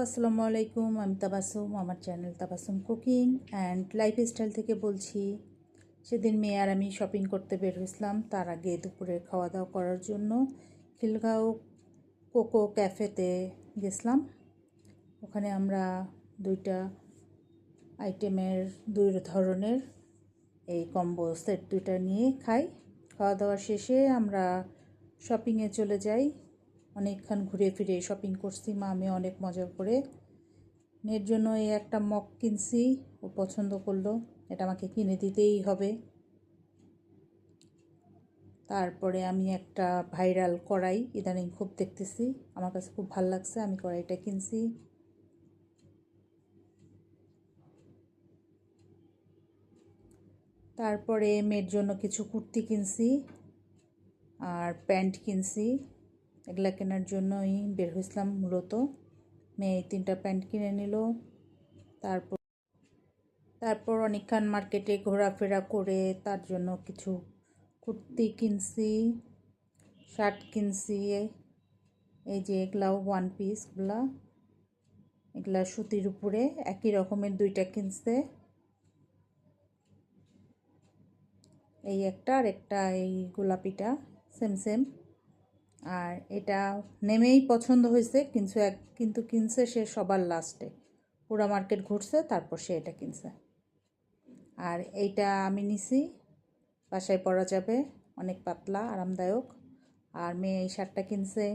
আসসালামু আলাইকুম। আমি তাবাসসুম, আমার channel Tabassum cooking and lifestyle থেকে বলছি। সেদিন মেয়ে আর আমি শপিং করতে বের হয়েছিলাম, তার আগে দুপুরে খাওয়া দাওয়া করার জন্য খিলগাঁও কোকো ক্যাফেতে গেছিলাম। ওখানে আমরা দুইটা আইটেমের দুই ধরনের এই কম্বো সেট দুইটা নিয়ে খাই। খাওয়া দাওয়া শেষে আমরা শপিংয়ে চলে যাই। অনেকক্ষণ ঘুরে ফিরে শপিং করছি, মা আমি অনেক মজা করে। মেয়ের জন্য এই একটা মগ কিনছি, ও পছন্দ করলো, এটা আমাকে কিনে দিতেই হবে। তারপরে আমি একটা ভাইরাল কড়াই ইদানিং খুব দেখতেছি, আমার কাছে খুব ভালো লাগছে, আমি কড়াইটা কিনছি। তারপরে মেয়ের জন্য কিছু কুর্তি কিনছি আর প্যান্ট কিনছি। এগুলা কেনার জন্যই বের হয়েছিলাম মূলত। মেয়ে 3টা প্যান্ট কিনে নিল। তারপর অনেকক্ষণ মার্কেটে ঘোরাফেরা করে তার জন্য কিছু কুর্তি কিনছি, শার্ট কিনছি। এই যে এগুলাও ওয়ান পিসগুলা, এগুলা সুতির উপরে একই রকমের দুইটা কিনছে, এই একটা আর একটা এই গোলাপিটা সেম সেম। আর এটা নেমেই পছন্দ হয়েছে, কিন্তু কিনছে সে সবার লাস্টে, পুরা মার্কেট ঘুরছে তারপর সে এটা কিনছে। আর এইটা আমি নিছি, বাসায় পরা যাবে, অনেক পাতলা আরামদায়ক। আর মেয়ে এই শার্টটা কিনছে।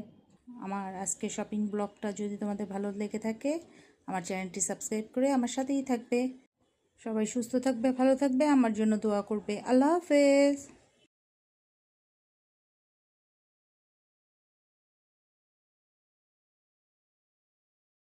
আমার আজকে শপিং ব্লগটা যদি তোমাদের ভালো লেগে থাকে, আমার চ্যানেলটি সাবস্ক্রাইব করে আমার সাথেই থাকবে। সবাই সুস্থ থাকবে, ভালো থাকবে, আমার জন্য দোয়া করবে। আল্লাহ হাফেজ।